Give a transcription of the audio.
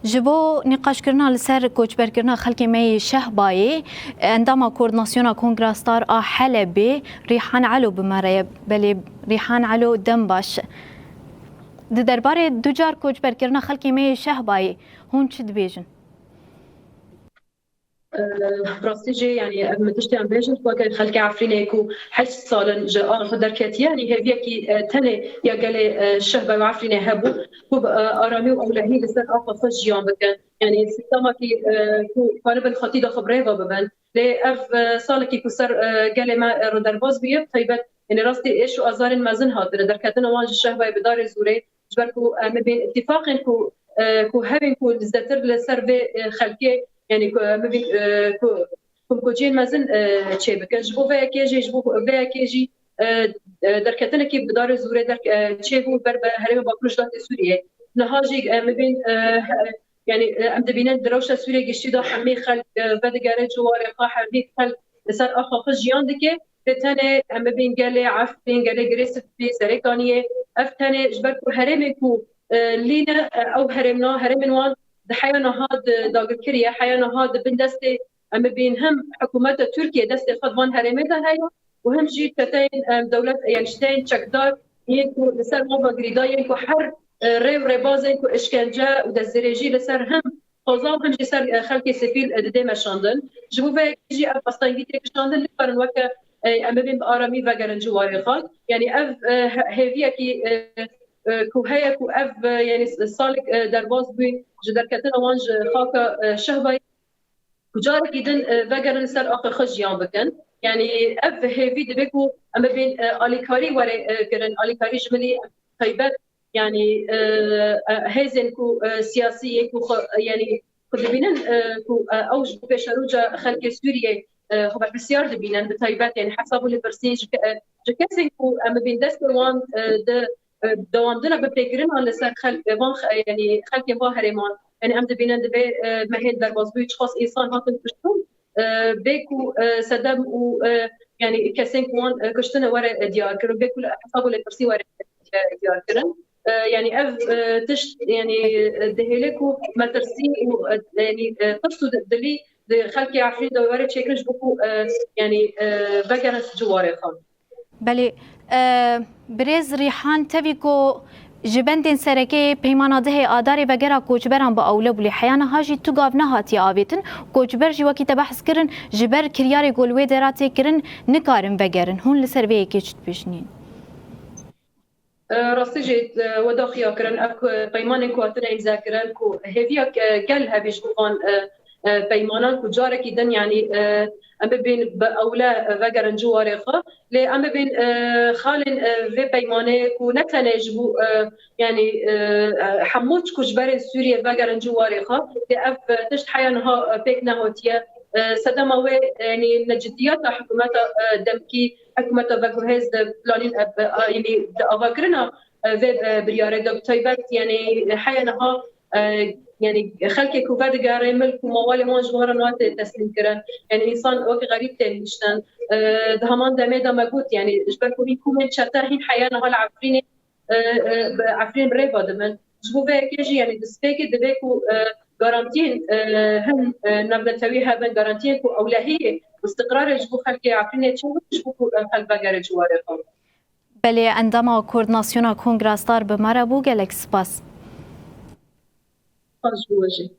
جبو نقاش کرنا لسر کوچبر کرنا خلق می شهبایی اندام کوردناسیون کنگراستار حلبی ریحان علو بمره بلی ریحان علو دم باش درباره دوجار کوچبر کرنا خلق می شهبایی هون چی دبیجن؟ راستی جي يعني متشتي ام بيجن وكان خلك عفريني كو حس صالن جاء خدر كات يعني هي كي تني يا قال الشهبه وعفريني هبو كو ارامي واولهي لسر اقا فجيان بكن يعني سيستما كي كو قالب الخطيده خبريفا ببن لي اف صالكي كو سر قال ما ردرباز بيه طيبت يعني راستي ايش وازار مازن هاتر دركتنا واج الشهبه بدار زوري جبركو ما بين اتفاق كو هبين كو زتر لسر خلكي يعني مبين كوجين مازن شيء بكن جبو فيا كيجي جبو فيا كيجي دركتنا كي بدار زوري درك شيء هو برب هرم باكروش دات سوريا نهاجي مبين يعني ام دبينا دروشه سوريا قشتي دا حمي خل بدغاره جوار قاح بي خل صار اخ خجيان دكه تاني ام بين قال عفين قال جريس في سريكانيه افتني جبركو هرمكو لينا او هرمنا هرم وان حيانا هاد داغر كريا حيانا هاد بين دستي ام بين هم حكومات تركيا دستي خدوان هرمدا هاي وهم جي تتين دولة يعني شتين تشكدار ينكو لسر موبا غريدا ينكو حر ريو ريباز ينكو اشكنجا ودزريجي لسر هم خوزان هم جي سر خلقي سفيل دي مشاندن جبو في جي افاستان جيتي كشاندن لفرن وكا ام بين بارامي وغرن جواري خال يعني اف هيفيا كي كو هيا كو اف يعني صالك درباز بي جدر كتنا وانج خاكا شهباي كجار كيدن وغرن سر اخر خجيان بكن يعني اف هيفي دبكو اما بين اليكاري وري كرن اليكاري جملي طيبات يعني هيزن كو سياسيه كو يعني خدبينن كو اوج بشروجا خلق سوريا هو بسيار دبينن بطيبات يعني حسابه لبرسيج جكاسن كو اما بين دستر وان دوامدنا ببيجرين على سر خلق يعني خلق هرمان يعني ام دبينن دبي مهد درباز بيش خاص انسان هاتن كشتون بيكو سدم و يعني كاسين كوان كشتنا ورا ديار كرو بيكو حسابه لبرسي ورا ديار كرن يعني اف تشت يعني دهلكو ما ترسي يعني تفسد دلي خلقي عفريت دوارة شكلش بكو يعني بقرس جواري خان بله برز ریحان تبیکو جبندن سرکی پیمان ده آداری وگرا کوچبران با اولو بلی حیان هاجی تو گاو نهاتی آویتن کوچبر جوا کی تبحث کرن جبر کریاری گلوی دراتی کرن نکارن وگرن هون لسر وی کیچت بشنین راستی جيت وداخيا كرن اكو بيمان كواتنا يذاكرن كو هيفيا قال هبيش بوان بيمانان كو جارك يدن يعني ام بين باولا وگرن جوارخه لي ام بين خالن في بيمانه كو نتنجبو يعني حموت كجبر سوريا وگرن جوارخه لي اف تشت حيانها بيكنا هوتيه سدما يعني نجديات حكومات دمكي حكومة وجهز بلانين يعني أفكرنا في بريارة دب طيبات يعني حيانها يعني خلك كوفاد جاري ملك وموالي ما جوهر نوات تسليم كرن يعني إنسان وقت غريب تنشتن دهمان دميدا موجود يعني إجباركم يكون شتى هين حيانها العفرين عفرين بريفا دمن جبوه كيجي يعني دسبيك دبيكو جارانتين هم نبلتوي هذا جارانتين كو أولهية واستقرار جبو خلقي عفرين تشوف جبو خلق بقرة جواره خام. بله عندما کوردناسیون کنگراستار به مرا بو گلکس باس. خاص بوجه.